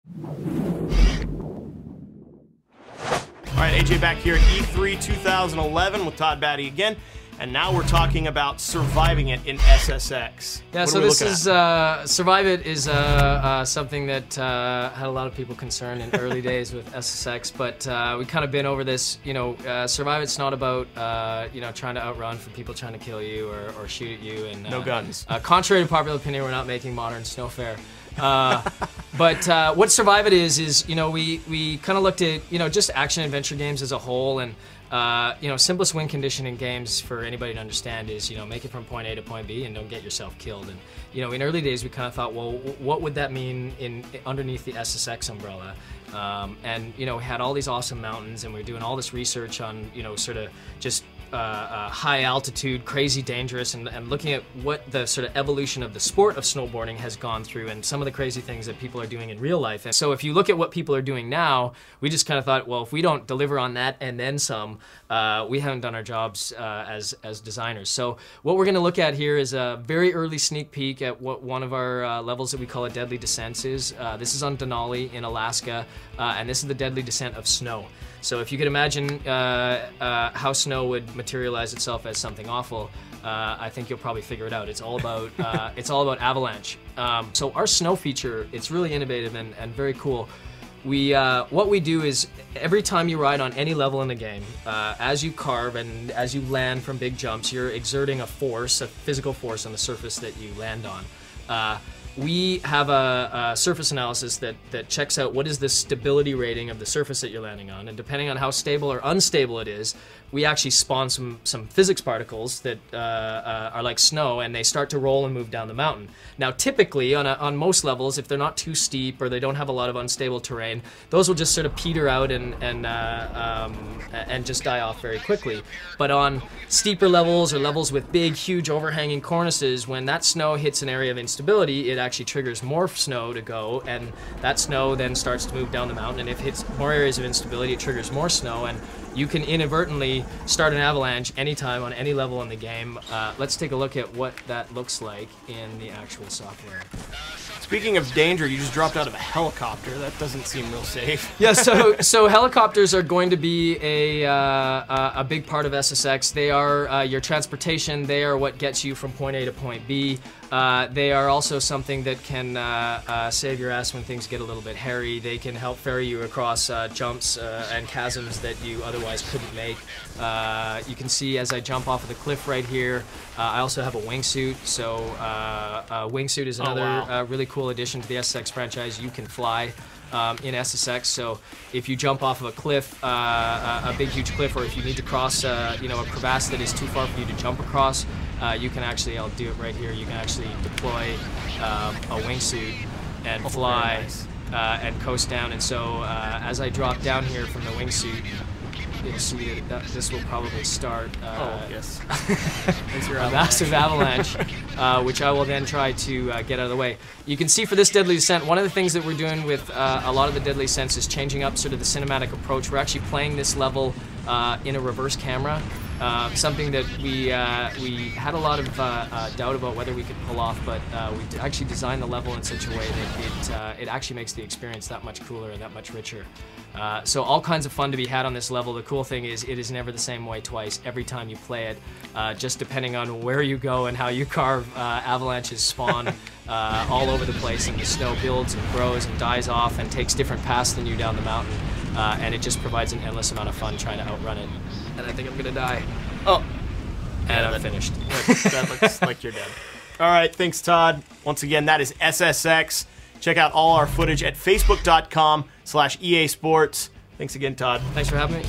All right, AJ back here at E3 2011 with Todd Batty again. And now we're talking about surviving it in SSX. Yeah, so this is, Survive It is something that had a lot of people concerned in early days with SSX, but we kind of been over this. You know, Survive It's not about, you know, trying to outrun from people trying to kill you or shoot at you. And no guns. Contrary to popular opinion, we're not making modern Snowfair. But what Survive It is, you know, we kind of looked at, you know, just action-adventure games as a whole, and you know, simplest win condition in games for anybody to understand is, you know, make it from point A to point B and don't get yourself killed. And, you know, in early days we kind of thought, well, what would that mean underneath the SSX umbrella? And, you know, we had all these awesome mountains, and we were doing all this research on, you know, sort of just high altitude, crazy dangerous, and looking at what the sort of evolution of the sport of snowboarding has gone through and some of the crazy things that people are doing in real life. And so if you look at what people are doing now, we just kind of thought, well, if we don't deliver on that and then some, we haven't done our jobs as designers. So what we're going to look at here is a very early sneak peek at what one of our levels that we call a Deadly Descents is. This is on Denali in Alaska, and this is the Deadly Descent of snow. So if you could imagine how snow would materialize itself as something awful, I think you'll probably figure it out. It's all about avalanche. So our snow feature, it's really innovative and very cool. What we do is every time you ride on any level in the game, as you carve and as you land from big jumps, you're exerting a force, a physical force on the surface that you land on. We have a surface analysis that checks out what is the stability rating of the surface that you're landing on, and depending on how stable or unstable it is, we actually spawn some physics particles that are like snow, and they start to roll and move down the mountain. Now typically on most levels, if they're not too steep or they don't have a lot of unstable terrain, those will just sort of peter out and just die off very quickly. But on steeper levels or levels with big, huge overhanging cornices, when that snow hits an area of instability, it actually triggers more snow to go, and that snow then starts to move down the mountain, and if it hits more areas of instability, it triggers more snow, and you can inadvertently start an avalanche anytime on any level in the game. Let's take a look at what that looks like in the actual software. Speaking of danger, you just dropped out of a helicopter. That doesn't seem real safe. Yeah, so helicopters are going to be a big part of SSX. They are your transportation. They are what gets you from point A to point B. They are also something that can save your ass when things get a little bit hairy. They can help ferry you across jumps and chasms that you otherwise couldn't make. You can see as I jump off of the cliff right here, I also have a wingsuit. So wingsuit is another really cool addition to the SSX franchise. You can fly in SSX, so if you jump off of a cliff, a big huge cliff, or if you need to cross you know, a crevasse that is too far for you to jump across, you can actually, I'll do it right here, you can actually deploy a wingsuit and fly and coast down. And so as I drop down here from the wingsuit, you'll see that this will probably start a massive avalanche, which I will then try to get out of the way. You can see for this Deadly Descent, one of the things that we're doing with a lot of the Deadly Descents is changing up sort of the cinematic approach. We're actually playing this level in a reverse camera, something that we had a lot of doubt about whether we could pull off, but we actually designed the level in such a way that it actually makes the experience that much cooler and that much richer. So all kinds of fun to be had on this level. The cool thing is it is never the same way twice every time you play it. Just depending on where you go and how you carve, avalanches spawn all over the place, and the snow builds and grows and dies off and takes different paths than you down the mountain. And it just provides an endless amount of fun trying to outrun it. And I think I'm gonna die. Oh, and I'm finished. That looks like you're dead. All right, thanks, Todd. Once again, that is SSX. Check out all our footage at facebook.com/EA Sports. Thanks again, Todd. Thanks for having me.